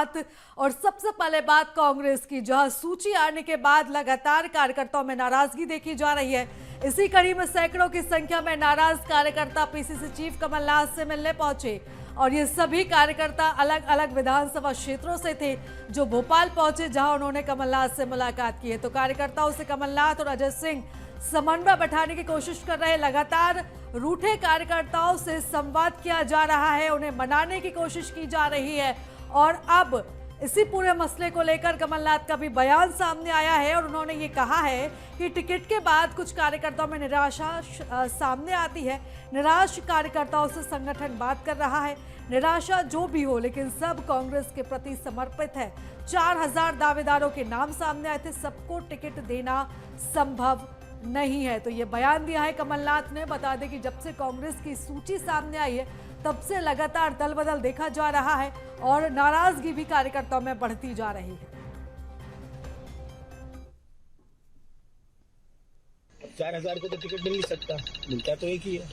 बात, और सबसे पहले बात कांग्रेस की, जहां सूची आने के बाद लगातार कार्यकर्ताओं में नाराजगी देखी जा रही है। इसी कड़ी में सैकड़ों की संख्या में नाराज कार्यकर्ता पीसीसी चीफ कमलनाथ से मिलने पहुंचे, और ये सभी कार्यकर्ता अलग अलग विधानसभा क्षेत्रों से थे जो भोपाल पहुंचे, जहां उन्होंने कमलनाथ से मुलाकात की है। तो कार्यकर्ताओं से कमलनाथ और अजय सिंह समन्वय बैठाने की कोशिश कर रहे हैं। लगातार रूठे कार्यकर्ताओं से संवाद किया जा रहा है, उन्हें मनाने की कोशिश की जा रही है। और अब इसी पूरे मसले को लेकर कमलनाथ का भी बयान सामने आया है, और उन्होंने ये कहा है कि टिकट के बाद कुछ कार्यकर्ताओं में निराशा सामने आती है। निराश कार्यकर्ताओं से संगठन बात कर रहा है। निराशा जो भी हो, लेकिन सब कांग्रेस के प्रति समर्पित है। 4000 दावेदारों के नाम सामने आए थे, सबको टिकट देना संभव नहीं है। तो ये बयान दिया है कमलनाथ ने। बता दें कि जब से कांग्रेस की सूची सामने आई है, तब से लगातार दल बदल देखा जा रहा है, और नाराजगी भी कार्यकर्ताओं में बढ़ती जा रही है। 4000 को तो टिकट मिल नहीं सकता, मिलता तो एक ही है।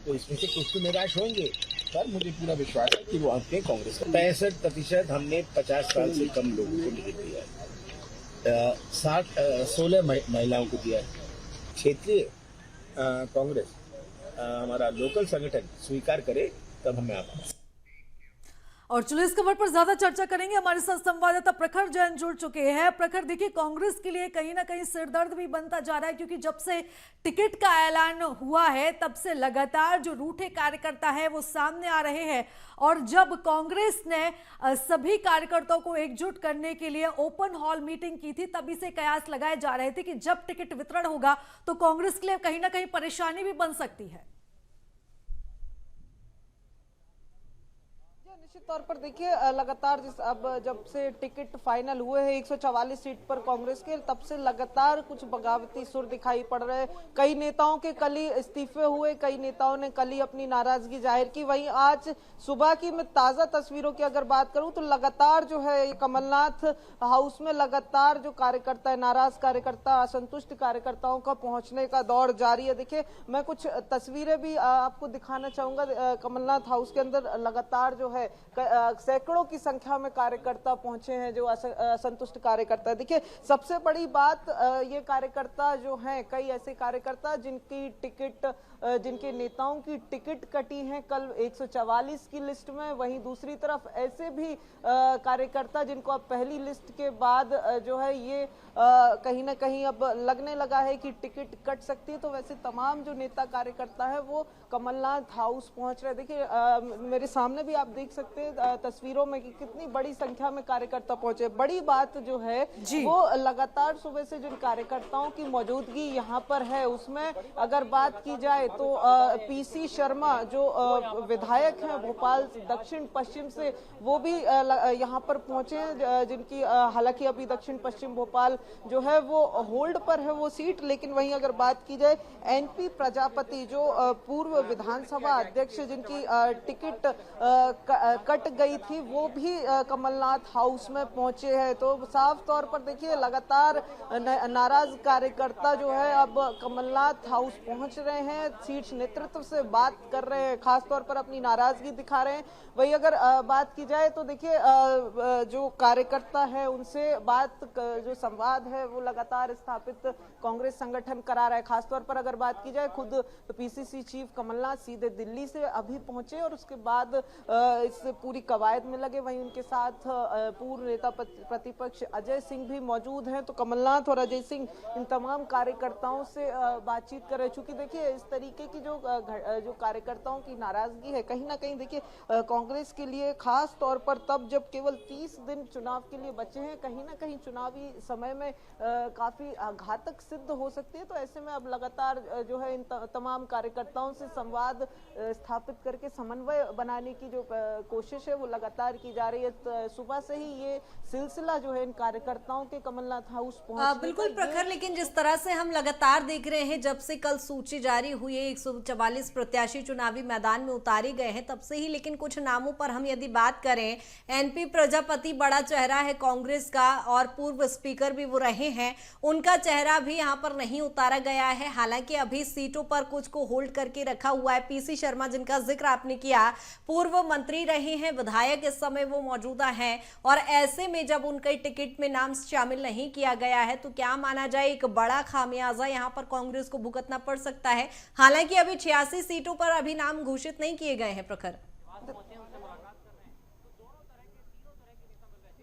तो इसमें से कुछ तो निराश होंगे, पर मुझे पूरा विश्वास है कि वो आपके कांग्रेस 65% हमने 50 साल से कम लोगों को टिकट दिया है। 16 महिलाओं को दिया है। क्षेत्रीय कांग्रेस हमारा लोकल संगठन स्वीकार करे, तब हमें आप। और चलिए इस खबर पर ज्यादा चर्चा करेंगे। हमारे साथ संवाददाता प्रखर जैन जुड़ चुके हैं। प्रखर, देखिए कांग्रेस के लिए कहीं ना कहीं सिरदर्द भी बनता जा रहा है, क्योंकि जब से टिकट का ऐलान हुआ है, तब से लगातार जो रूठे कार्यकर्ता है वो सामने आ रहे हैं। और जब कांग्रेस ने सभी कार्यकर्ताओं को एकजुट करने के लिए ओपन हॉल मीटिंग की थी, तभी से कयास लगाए जा रहे थे कि जब टिकट वितरण होगा तो कांग्रेस के लिए कहीं ना कहीं परेशानी भी बन सकती है। निश्चित तौर पर देखिए, लगातार अब जब से टिकट फाइनल हुए हैं 144 सीट पर कांग्रेस के, तब से लगातार कुछ बगावती सुर दिखाई पड़ रहे हैं। कई नेताओं के कल ही इस्तीफे हुए, कई नेताओं ने कल ही अपनी नाराजगी जाहिर की। वहीं आज सुबह की मैं ताजा तस्वीरों की अगर बात करूं तो लगातार जो है कमलनाथ हाउस में लगातार जो कार्यकर्ता है, नाराज कार्यकर्ता, असंतुष्ट कार्यकर्ताओं का पहुंचने का दौर जारी है। देखिए, मैं कुछ तस्वीरें भी आपको दिखाना चाहूंगा। कमलनाथ हाउस के अंदर लगातार जो है सैकड़ों की संख्या में कार्यकर्ता पहुंचे हैं, जो असंतुष्ट कार्यकर्ता। देखिए, सबसे बड़ी बात, ये कार्यकर्ता जो हैं, कई ऐसे कार्यकर्ता जिनकी टिकट, जिनके नेताओं की टिकट कटी है कल 144 की लिस्ट में। वहीं दूसरी तरफ ऐसे भी कार्यकर्ता जिनको अब पहली लिस्ट के बाद जो है ये कहीं ना कहीं अब लगने लगा है कि टिकट कट सकती है। तो वैसे तमाम जो नेता कार्यकर्ता है वो कमलनाथ हाउस पहुंच रहे हैं। देखिए, मेरे सामने भी आप देख सकते हैं तस्वीरों में कि कितनी बड़ी संख्या में कार्यकर्ता पहुंचे। बड़ी बात जो है वो लगातार सुबह से जिन कार्यकर्ताओं की मौजूदगी यहाँ पर है, उसमें अगर बात की जाए तो पीसी शर्मा जो विधायक हैं भोपाल दक्षिण पश्चिम से, वो भी यहाँ पर पहुंचे हैं, जिनकी हालांकि अभी दक्षिण पश्चिम भोपाल जो है वो होल्ड पर है वो सीट। लेकिन वहीं अगर बात की जाए एनपी प्रजापति जो पूर्व विधानसभा अध्यक्ष जिनकी टिकट कट गई थी, वो भी कमलनाथ हाउस में पहुंचे हैं। तो साफ तौर पर देखिए, लगातार नाराज कार्यकर्ता जो है अब कमलनाथ हाउस पहुंच रहे हैं, शीर्ष नेतृत्व से बात कर रहे हैं, खासतौर पर अपनी नाराजगी दिखा रहे हैं। वही अगर बात की जाए तो देखिए, जो कार्यकर्ता है उनसे जो संवाद है वो लगातार स्थापित कांग्रेस संगठन करा रहा है। खासतौर पर अगर बात की जाए, खुद पीसीसी चीफ कमलनाथ सीधे दिल्ली से अभी पहुंचे और उसके बाद इस पूरी कवायद में लगे। वहीं उनके साथ पूर्व नेता प्रतिपक्ष अजय सिंह भी मौजूद हैं। तो कमलनाथ और अजय सिंह इन तमाम कार्यकर्ताओं से बातचीत कर रहे हैं। चूंकि देखिए, इस तरीके की जो कार्यकर्ताओं की नाराजगी है, कहीं ना कहीं देखिए कांग्रेस के लिए खास तौर पर तब जब केवल 30 दिन चुनाव के लिए बचे हैं, कहीं ना कहीं चुनावी समय में काफी घातक सिद्ध हो सकती है। तो ऐसे में अब लगातार जो है इन तमाम कार्यकर्ताओं से संवाद स्थापित करके समन्वय बनाने की जो कोशिश है वो लगातार की जा रही है। सुबह से ही ये सिलसिला जो है इन कार्यकर्ताओं के कमलनाथ हाउस पहुंचने बिल्कुल प्रखर, लेकिन जिस तरह से हम लगातार देख रहे हैं जब से कल सूची जारी हुई लिए 144 प्रत्याशी चुनावी मैदान में उतारे गए हैं तब से ही, लेकिन कुछ नामों पर हम यदि बात करें, एनपी प्रजापति बड़ा चेहरा है कांग्रेस का और पूर्व स्पीकर भी वो रहे हैं, उनका चेहरा भी यहां पर नहीं उतारा गया है। हालांकि अभी सीटों पर कुछ को होल्ड करके रखा हुआ है। पीसी शर्मा जिनका जिक्र आपने किया, पूर्व मंत्री रहे हैं, विधायक इस समय वो मौजूदा हैं, और ऐसे में जब उनके टिकट में नाम शामिल नहीं किया गया है तो क्या माना जाए एक बड़ा खामियाजा यहां पर कांग्रेस को भुगतना पड़ सकता है। हालांकि अभी 86 सीटों पर अभी नाम घोषित नहीं किए गए हैं। प्रखर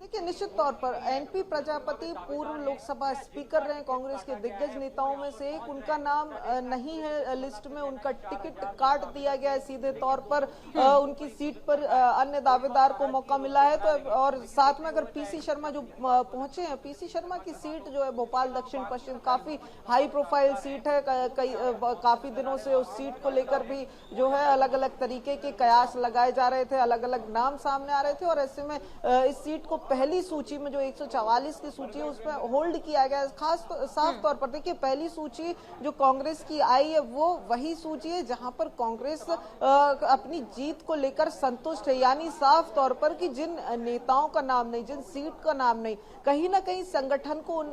देखिए, निश्चित तौर पर एनपी प्रजापति पूर्व लोकसभा स्पीकर रहे, कांग्रेस के दिग्गज नेताओं में से एक, उनका नाम नहीं है लिस्ट में, उनका टिकट काट दिया गया है सीधे तौर पर। उनकी सीट पर अन्य दावेदार को मौका मिला है। तो और साथ में अगर पीसी शर्मा जो पहुंचे हैं, पीसी शर्मा की सीट जो है भोपाल दक्षिण पश्चिम काफी हाई प्रोफाइल सीट है। काफी दिनों से उस सीट को लेकर भी जो है अलग अलग तरीके के कयास लगाए जा रहे थे, अलग अलग नाम सामने आ रहे थे, और ऐसे में इस सीट को पहली सूची में जो 144 की सूची है उसमें होल्ड किया गया है। साफ तौर पर देखिए, पहली सूची जो कांग्रेस की आई है वो वही सूची है जहां पर कांग्रेस अपनी जीत को लेकर संतुष्ट है। यानी साफ तौर पर कि जिन नेताओं का नाम नहीं, जिन सीट का नाम नहीं, कहीं ना कहीं संगठन को उन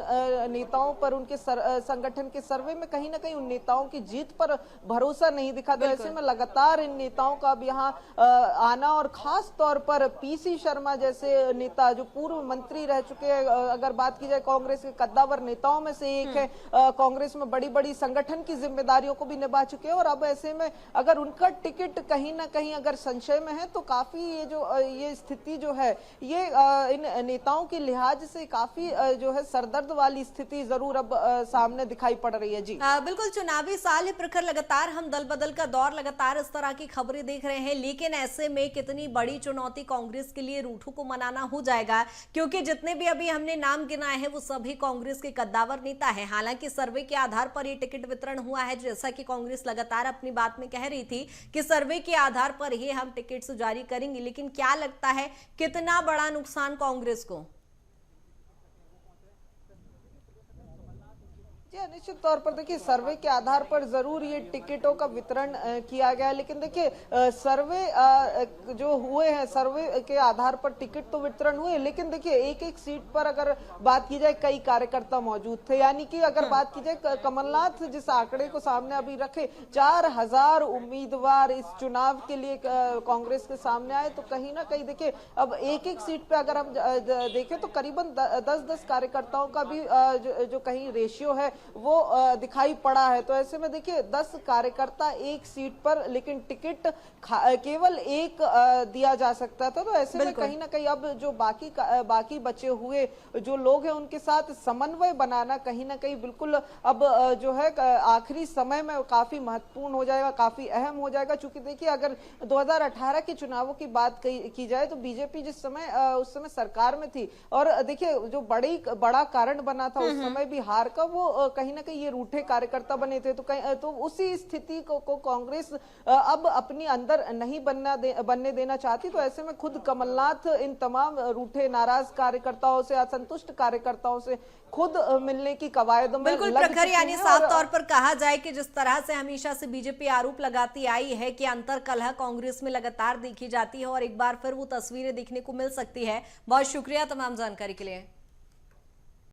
नेताओं पर, उनके संगठन के सर्वे में कहीं ना कहीं उन नेताओं की जीत पर भरोसा नहीं दिखा। तो ऐसे में लगातार इन नेताओं का अब यहाँ आना, और खास तौर पर पीसी शर्मा जैसे नेता जो पूर्व मंत्री रह चुके हैं, अगर बात की जाए कांग्रेस के कद्दावर नेताओं में से एक है, कांग्रेस में बड़ी बड़ी संगठन की जिम्मेदारियों को भी निभा चुके हैं, और अब ऐसे में अगर उनका टिकट कहीं ना कहीं अगर संशय में है तो काफी ये स्थिति जो है ये इन नेताओं के लिहाज से काफी जो है सरदर्द वाली स्थिति जरूर अब सामने दिखाई पड़ रही है। जी बिल्कुल, चुनावी साल है प्रखर, लगातार हम दल बदल का दौर, लगातार इस तरह की खबरें देख रहे हैं, लेकिन ऐसे में कितनी बड़ी चुनौती कांग्रेस के लिए रूठू को मनाना हो जाएगा, क्योंकि जितने भी अभी हमने नाम गिनाए हैं वो सभी कांग्रेस के कद्दावर नेता हैं। हालांकि सर्वे के आधार पर ये टिकट वितरण हुआ है, जैसा कि कांग्रेस लगातार अपनी बात में कह रही थी कि सर्वे के आधार पर ही हम टिकट जारी करेंगे, लेकिन क्या लगता है कितना बड़ा नुकसान कांग्रेस को? निश्चित तौर पर देखिए, सर्वे के आधार पर जरूर ये टिकटों का वितरण किया गया, लेकिन देखिए सर्वे जो हुए हैं, सर्वे के आधार पर टिकट तो वितरण हुए, लेकिन देखिए एक एक सीट पर अगर बात की जाए कई कार्यकर्ता मौजूद थे। यानी कि अगर बात की जाए कमलनाथ जिस आंकड़े को सामने अभी रखे, 4000 उम्मीदवार इस चुनाव के लिए कांग्रेस के सामने आए, तो कहीं ना कहीं देखिए अब एक एक सीट पे अगर हम देखें तो करीबन 10-10 कार्यकर्ताओं का भी जो कहीं रेशियो है वो दिखाई पड़ा है। तो ऐसे में देखिए 10 कार्यकर्ता एक सीट पर, लेकिन टिकट केवल एक दिया जा सकता था। तो ऐसे में कहीं ना कहीं अब जो बाकी बचे हुए जो लोग हैं उनके साथ समन्वय बनाना कहीं ना कहीं बिल्कुल अब जो है आखिरी समय में काफी महत्वपूर्ण हो जाएगा, काफी अहम हो जाएगा। चूंकि देखिए अगर 2018 के चुनावों की बात की जाए तो बीजेपी जिस समय उस समय सरकार में थी, और देखिए जो बड़ा कारण बना था उस समय भी हार का, वो कहीं ना कहीं ये रूठे कार्यकर्ता बने थे। तो उसी स्थिति को कांग्रेस अब अपनी अंदर नहीं बनने देना चाहती। तो ऐसे में खुद कमलनाथ इन तमाम रूठे नाराज कार्यकर्ताओं से, असंतुष्ट कार्यकर्ताओं से खुद मिलने की कवायदों में बिल्कुल प्रखर, यानी साफ तौर पर कहा जाए कि जिस तरह से हमेशा से बीजेपी आरोप लगाती आई है कि अंतर कलह कांग्रेस में लगातार देखी जाती है, और एक बार फिर वो तस्वीरें देखने को मिल सकती है। बहुत शुक्रिया तमाम जानकारी के लिए।